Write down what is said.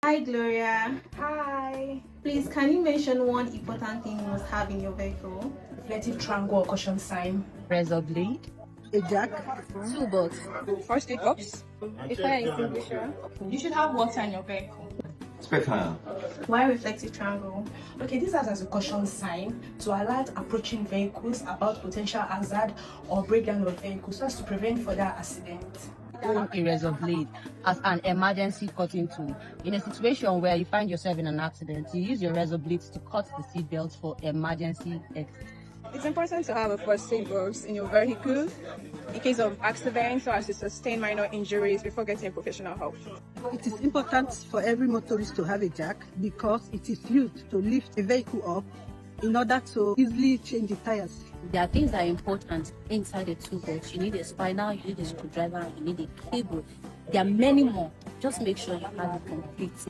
Hi Gloria. Hi. Please, can you mention one important thing you must have in your vehicle? Reflective triangle or caution sign. Razor blade, a jack, toolbox, First aid box. A fire extinguisher. You should have water in your vehicle. Spare tire. Why reflective triangle? Okay, this acts as a caution sign to alert approaching vehicles about potential hazard or breakdown of vehicles so as to prevent further accidents. own a razor blade as an emergency cutting tool. In a situation where you find yourself in an accident, you use your razor blade to cut the seat belt for emergency exit. It's important to have a first aid box in your vehicle in case of accidents or as you sustain minor injuries before getting professional help. it is important for every motorist to have a jack because it is used to lift a vehicle up in order to easily change the tires. There are things that are important inside the toolbox. You need a spinal, you need a screwdriver, you need a cable. There are many more. Just make sure you have it complete.